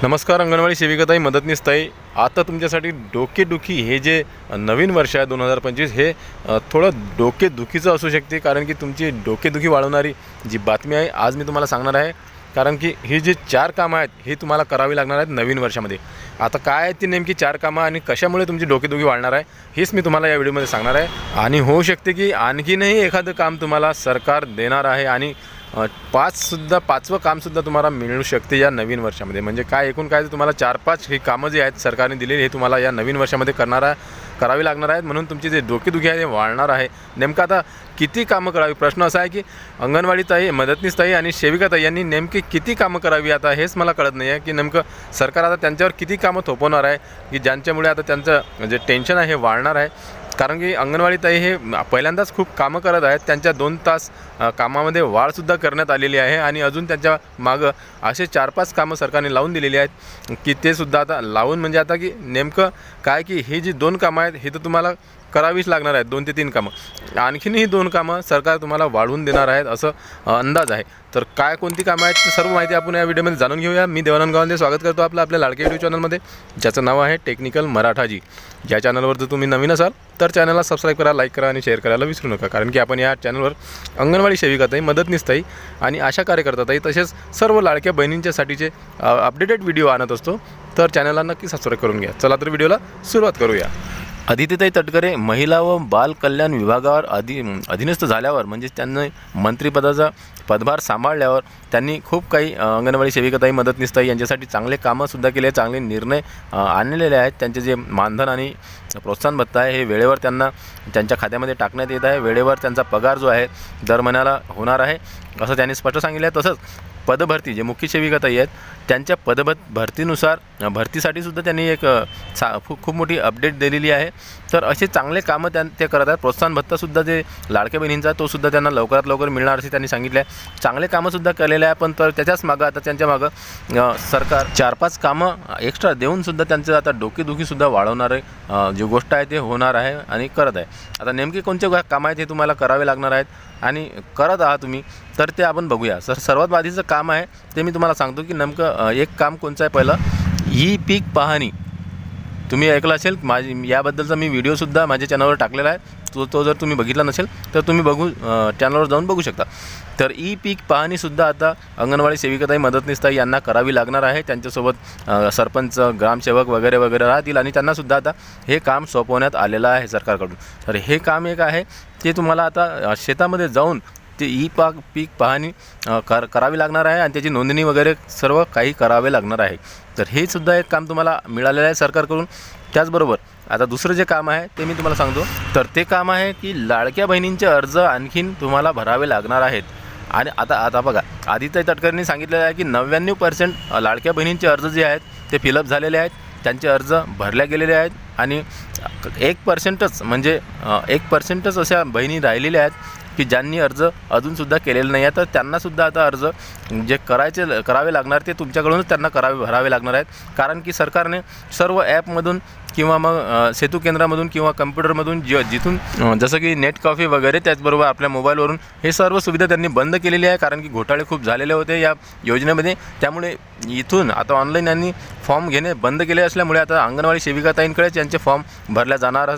नमस्कार. अंगणवाडी सेविकाताई, मदतनीसताई, आता तुमच्यासाठी डोकेदुखी हे जे नवीन वर्ष आहे 2025 हे थोडं डोकेदुखीचं असू शकते, कारण की तुमची डोकेदुखी वाढवणारी जी बातमी आहे आज मी तुम्हाला सांगणार आहे. कारण की ही जी 4 कामं आहेत हे तुम्हाला करावी लागणार आहेत नवीन वर्षामध्ये. आता काय आहे ती नेमकी 4 कामं आणि कशामुळे तुमची डोकेदुखी वाढणार आहे हेच मी तुम्हाला या व्हिडिओमध्ये सांगणार आहे. आणि होऊ शकते की आणखीनही एखादं काम तुम्हाला सरकार देणार आहे आणि 5वं कामसुद्धा तुम्हाला मिळू शकते या नवीन वर्षामध्ये. म्हणजे काय एकूण काय तुम्हाला 4-5 ही कामं जी आहेत सरकारने दिलेली हे तुम्हाला या नवीन वर्षामध्ये करावी लागणार आहेत. म्हणून तुमची जे डोकेदुखी आहे ते वाढणार आहे. नेमकं आता किती कामं करावी, प्रश्न असा आहे की अंगणवाडीताई, मदतनीसताई आणि सेविकाताई यांनी नेमकी किती कामं करावी आता हेच मला कळत नाही आहे की नेमकं सरकार आता त्यांच्यावर किती कामं थोपवणार आहे की ज्यांच्यामुळे आता त्यांचं जे टेन्शन आहे हे वाढणार आहे. कारण की अंगणवाडीताई हे पहिल्यांदाच खूप कामं करत आहेत. त्यांच्या 2 तास कामामध्ये वाढसुद्धा करण्यात आलेली आहे आणि अजून त्यांच्या मागं असे 4-5 कामं सरकारने लावून दिलेली आहेत की ते सुद्धा आता लावून म्हणजे आता की नेमकं काय की ही जी 2 कामं आहेत हे तर तुम्हाला करावीच लागणार आहेत. 2 ते 3 कामं, आणखीनही 2 कामं सरकार तुम्हाला वाढवून देणार आहेत असं अंदाज आहे. तर काय कोणती कामं आहेत सर्व माहिती आपण या व्हिडिओमध्ये जाणून घेऊया. मी देवानंद गावंदे स्वागत करतो आपल्या लाडक्या व्हिडिओ चॅनलमध्ये, ज्याचं नाव आहे टेक्निकल मराठाजी. या चॅनलवर जर तुम्ही नवीन असाल तर चॅनलला सबस्क्राईब करा, लाईक करा आणि शेअर करायला विसरू नका. कारण की आपण या चॅनलवर अंगणवाडी सेविकाताई, मदतनीसताई आणि आशा कार्यकर्ताताई तसेच सर्व लाडक्या बहिणींच्यासाठीचे अपडेटेड व्हिडिओ आणत असतो. तर चॅनलला नक्की सबस्क्राईब करून घ्या. चला तर व्हिडिओला सुरुवात करूया. अदितीताई तटकरे महिला व बाल कल्याण विभागावर अधीनस्थ झाल्यावर म्हणजे त्यांनी मंत्रिपदाचा पदभार सांभाळल्यावर त्यांनी खूप काही अंगणवाडी सेविकाताई, मदतनीसताई यांच्यासाठी चांगले कामंसुद्धा केले, चांगले निर्णय आणलेले आहेत. त्यांचे जे मानधन आणि प्रोत्साहन भत्ता आहे हे वेळेवर त्यांना त्यांच्या खात्यामध्ये टाकण्यात येत आहे. वेळेवर त्यांचा पगार जो आहे दर महिन्याला होणार आहे असं त्यांनी स्पष्ट सांगितलं आहे. तसंच पदभरती जे मुख्य सेविकाताई आहेत त्यांच्या भरतीनुसार भरतीसाठी सुद्धा त्यांनी एक खूप मोठी अपडेट दिलेली आहे. तर असे चांगले कामं ते करत आहेत. प्रोत्साहन भत्तासुद्धा जे लाडक्या बहिणींचा तोसुद्धा त्यांना लवकरात लवकर मिळणार असे त्यांनी सांगितले आहे. चांगले कामंसुद्धा केलेले आहे. पण तर त्याच्याच मागं आता त्यांच्या मागं सरकार 4-5 कामं एक्स्ट्रा देऊनसुद्धा त्यांचं आता डोकेदुखीसुद्धा वाढवणारे जी गोष्ट आहे ते होणार आहे आणि करत आहे. आता नेमके कोणते कामं आहेत हे तुम्हाला करावे लागणार आहेत आणि करत आहात तुम्ही तर ते आपण बघूया. सर्वात आधीचं काम आहे ते मी तुम्हाला सांगतो की नेमकं एक काम कोणचं आहे. पहिलं ई पीक पाहणी. तुम्ही ऐकलं असेल, याबद्दलचा मी व्हिडिओसुद्धा माझ्या चॅनलवर टाकलेला आहे. तो जर तुम्ही बघितला नसेल तर तुम्ही चॅनलवर जाऊन बघू शकता. तर ई पीक पाहणीसुद्धा आता अंगणवाडी सेविकाताई, मदतनीसताई यांना करावी लागणार आहे. त्यांच्यासोबत सरपंच, ग्रामसेवक वगैरे वगैरे राहतील आणि त्यांनासुद्धा आता हे काम सोपवण्यात आलेलं आहे सरकारकडून. तर हे काम एक आहे ते तुम्हाला आता शेतामध्ये जाऊन ते पीक पाहणी करावी लागणार आहे आणि त्याची नोंदणी वगैरे सर्व काही करावे लागणार आहे. तर हे सुद्धा एक काम तुम्हाला मिळालेलं आहे सरकारकडून. त्याचबरोबर आता दुसरं जे काम आहे ते मी तुम्हाला सांगतो. तर ते काम आहे की लाडक्या बहिणींचे अर्ज आणखीन तुम्हाला भरावे लागणार आहेत. आणि आता बघा, आदितीताई तटकरेंनी सांगितलेलं आहे की 99% लाडक्या बहिणींचे अर्ज जे आहेत ते फिलअप झालेले आहेत, त्यांचे अर्ज भरल्या गेलेले आहेत आणि 1%च म्हणजे 1%च अशा बहिणी राहिलेल्या आहेत की ज्यांनी अर्ज अजूनसुद्धा केलेलं नाही आहे. तर त्यांनासुद्धा आता अर्ज जे करावे लागणार ते तुमच्याकडूनच त्यांना भरावे लागणार आहेत. कारण की सरकारने सर्व ॲपमधून किंवा मग सेतू केंद्रामधून किंवा कम्प्युटरमधून जिथून जसं की नेट कॉफी वगैरे, त्याचबरोबर आपल्या मोबाईलवरून हे सर्व सुविधा त्यांनी बंद केलेली आहे. कारण की घोटाळे खूप झालेले होते या योजनेमध्ये. त्यामुळे इथून आता ऑनलाईन यांनी फॉर्म घेणे बंद केले असल्यामुळे आता अंगणवाडी सेविकाताईंकडेच यांचे फॉर्म भरल्या जाणार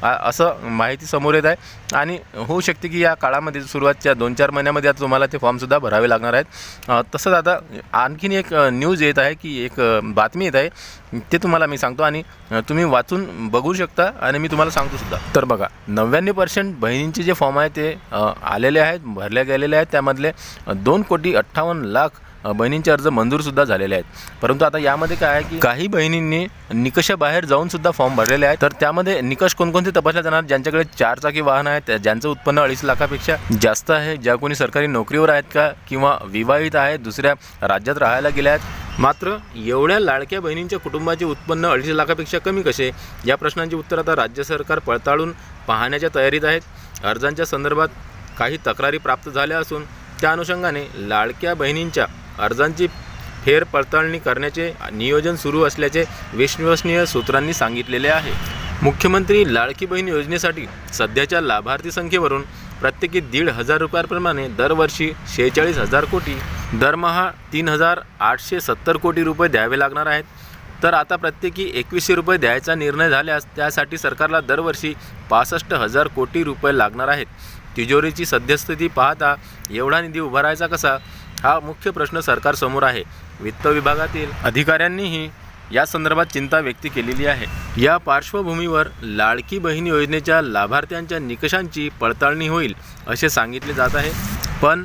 असं माहिती समोर येत आहे. आणि होऊ शकते की या काळामध्ये सुरुवातच्या 2-4 महिन्यामध्ये आता तुम्हाला ते फॉर्मसुद्धा भरावे लागणार आहेत. तसंच आता आणखीन एक न्यूज येत आहे की एक बातमी येत आहे ते तुम्हाला मी सांगतो आणि तुम्ही वाचून बघू शकता आणि मी तुम्हाला सांगतो सुद्धा. तर बघा, 99% बहिणींचे जे फॉर्म आहे ते आलेले आहेत, भरल्या गेलेले आहेत. त्यामधले 2,58,00,000 बहिणींचे अर्ज मंजूरसुद्धा झालेले आहेत. परंतु आता यामध्ये काय आहे की काही बहिणींनी निकषाबाहेर जाऊनसुद्धा फॉर्म भरलेले आहेत. तर त्यामध्ये निकष कोणकोणते तपासले जाणार? ज्यांच्याकडे 4 चाकी वाहन आहेत, ज्यांचं उत्पन्न 2.5 लाखापेक्षा जास्त आहे, ज्या कोणी सरकारी नोकरीवर आहेत का किंवा विवाहित आहेत, दुसऱ्या राज्यात राहायला गेल्या आहेत. मात्र एवढ्या लाडक्या बहिणींच्या कुटुंबाचे उत्पन्न 2.5 लाखापेक्षा कमी कसे, या प्रश्नांची उत्तर आता राज्य सरकार पडताळून पाहण्याच्या तयारीत आहेत. अर्जांच्या संदर्भात काही तक्रारी प्राप्त झाल्या असून त्या अनुषंगाने लाडक्या बहिणींच्या अर्जांची फेरपडताळणी करण्याचे नियोजन सुरू असल्याचे विश्वसनीय सूत्रांनी सांगितलेले आहे. मुख्यमंत्री लाडकी बहीण योजनेसाठी सध्याच्या लाभार्थी संख्येवरून प्रत्येकी 1,500 रुपयांप्रमाणे दरवर्षी 46,000 कोटी दरमहा 3,870 कोटी रुपये द्यावे लागणार आहेत। तर आता प्रत्येकी 2100 रुपये द्यायचा निर्णय झाल्यास त्यासाठी सरकारला दरवर्षी 65,000 कोटी रुपये लागणार आहेत। तिजोरीची सद्यस्थिती पाहता एवढा निधी उभारायचा कसा, हा मुख्य प्रश्न सरकारसमोर आहे। वित्त विभागातील अधिकाऱ्यांनीही या संदर्भात चिंता व्यक्त केलेली आहे। या पार्श्वभूमीवर लाडकी बहीण योजनेच्या लाभार्थ्यांच्या निकषांची पडताळणी होईल असे सांगितले जात आहे। पण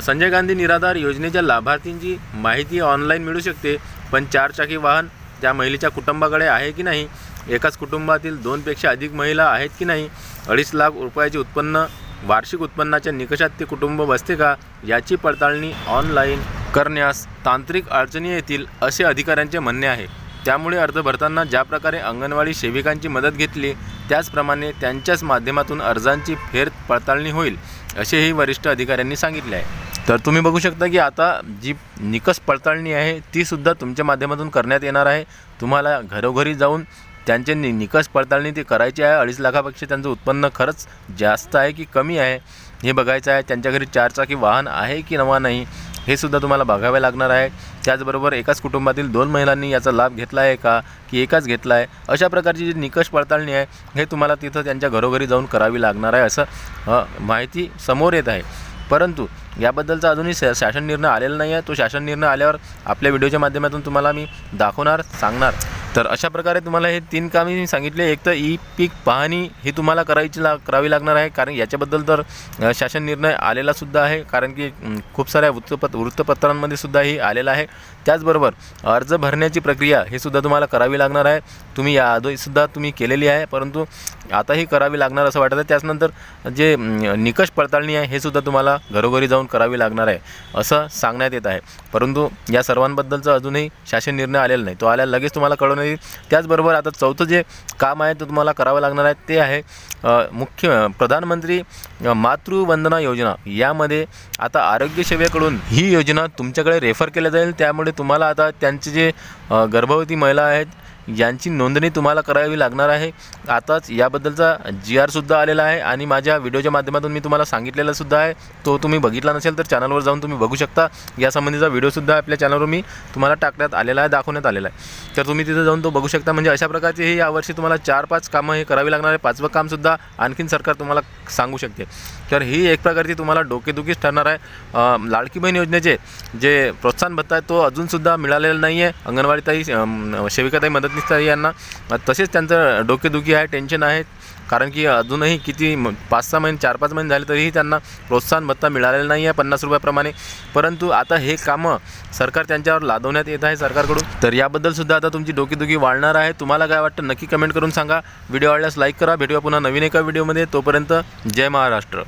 संजय गांधी निराधार योजनेच्या लाभार्थींची माहिती ऑनलाईन मिळू शकते, पण 4 चाकी वाहन त्या महिलेच्या कुटुंबाकडे आहे की नाही, एकाच कुटुंबातील 2 पेक्षा अधिक महिला आहेत की नाही, 2.5 लाख रुपयाचे उत्पन्न वार्षिक उत्पन्नाच्या निकषात ते कुटुंब बसते का, याची पडताळणी ऑनलाईन करण्यास तांत्रिक अडचणी येतील असे अधिकाऱ्यांचे म्हणणे आहे। त्यामुळे अर्ज भरताना ज्या प्रकारे अंगणवाडी सेविकांची मदत घेतली त्याचप्रमाणे त्यांच्याच माध्यमातून अर्जांची फेर पडताळणी होईल असेही वरिष्ठ अधिकाऱ्यांनी सांगितले आहे। तर तुम्ही बघू शकता की आता जी निकष पडताळणी आहे ती सुद्धा तुमच्या माध्यमातून करण्यात येणार आहे। तुम्हाला घरोघरी जाऊन त्यांचे निकष पडताळणी ते करायची आहे। 2.5 लाखापेक्षा त्यांचं उत्पन्न खरंच जास्त आहे की कमी आहे हे बघायचं आहे। त्यांच्या घरी 4 चाकी वाहन आहे की नवा नाही हे सुद्धा तुम्हाला बघावे लागणार आहे। त्याचबरोबर एकाच कुटुंबातील 2 महिलांनी याचा लाभ घेतला आहे का की एकाच घेतला आहे, अशा प्रकारची जी निकष पडताळणी आहे हे तुम्हाला तिथं त्यांच्या घरोघरी जाऊन करावी लागणार आहे असं माहिती समोर येत आहे। परंतु याबद्दलचा अजूनही शासन निर्णय आलेला नाही आहे। तो शासन निर्णय आल्यावर आपल्या व्हिडिओच्या माध्यमातून तुम्हाला मी दाखवणार, सांगणार। तर अशा प्रकारे तुम्हाला हे 3 कामे मी सांगितले। एक तर ई पीक पाहणी ही तुम्हाला करावी लागणार आहे, कारण याच्याबद्दल तर शासन निर्णय आलेला सुद्धा आहे, कारण की खूप साऱ्या वृत्तपत्रांमध्ये सुद्धा ही आलेला आहे। त्याचबरोबर अर्ज भरण्याची प्रक्रिया हे सुद्धा तुम्हाला करावी लागणार आहे। तुम्ही याआधीसुद्धा तुम्ही केलेली आहे, परंतु आताही करावी लागणार असं वाटतं आहे। त्याचनंतर जे निकष पडताळणी आहे हे सुद्धा तुम्हाला घरोघरी जाऊन करावी लागणार आहे असं सांगण्यात येत आहे। परंतु या सर्वांबद्दलचा अजूनही शासन निर्णय आलेला नाही, तो आल्याला लगेच तुम्हाला कळवण्यात येईल। त्याचबरोबर आता चौथं जे काम आहे ते तुम्हाला करावं लागणार आहे ते आहे मुख्य प्रधानमंत्री मातृवंदना योजना। यामध्ये आता आरोग्य सेवेकडून ही योजना तुमच्याकडे रेफर केली जाईल। त्यामुळे तुम्हाला आता त्यांचे जे गर्भवती महिला आहेत यांची नोंदणी तुम्हाला करावी लागणार आहे। आताच याबद्दलचा GR सुद्धा आलेला आहे आणि माझ्या व्हिडिओच्या माध्यमातून मी तुम्हाला सांगितलेला सुद्धा आहे। तो तुम्ही बघितला नसेल तर चॅनलवर जाऊन तुम्ही बघू शकता। यासंबंधीचा व्हिडिओसुद्धा आपल्या चॅनलवर मी तुम्हाला टाकण्यात आलेला आहे, दाखवण्यात आलेला आहे। तर तुम्ही तिथे जाऊन तो बघू शकता। म्हणजे अशा प्रकारचे हे यावर्षी तुम्हाला 4-5 कामं हे करावी लागणार आहे। 5वं कामसुद्धा आणखीन सरकार तुम्हाला सांगू शकते। तर ही एक प्रकारची तुम्हाला डोकेदुखीच ठरणार आहे। लाडकी बहीण योजनेचे जे प्रोत्साहन भत्ता आहे तो अजूनसुद्धा मिळालेला नाही आहे अंगणवाडीताई सेविकाताई मदतनीस यांना। तसेच त्यांचं डोकेदुखी आहे, टेन्शन आहे, कारण की अजूनही किती 5-6 महिने 4-5 महिने झाले तरीही त्यांना प्रोत्साहन भत्ता मिळालेला नाही आहे 50 रुपयाप्रमाणे। परंतु आता हे कामं सरकार त्यांच्यावर लादवण्यात येत आहे सरकारकडून। तर याबद्दलसुद्धा आता तुमची डोकेदुखी वाढणार आहे। तुम्हाला काय वाटतं नक्की कमेंट करून सांगा। व्हिडिओ आवडल्यास लाईक करा। भेटूया पुन्हा नवीन एका व्हिडिओमध्ये। तोपर्यंत जय महाराष्ट्र।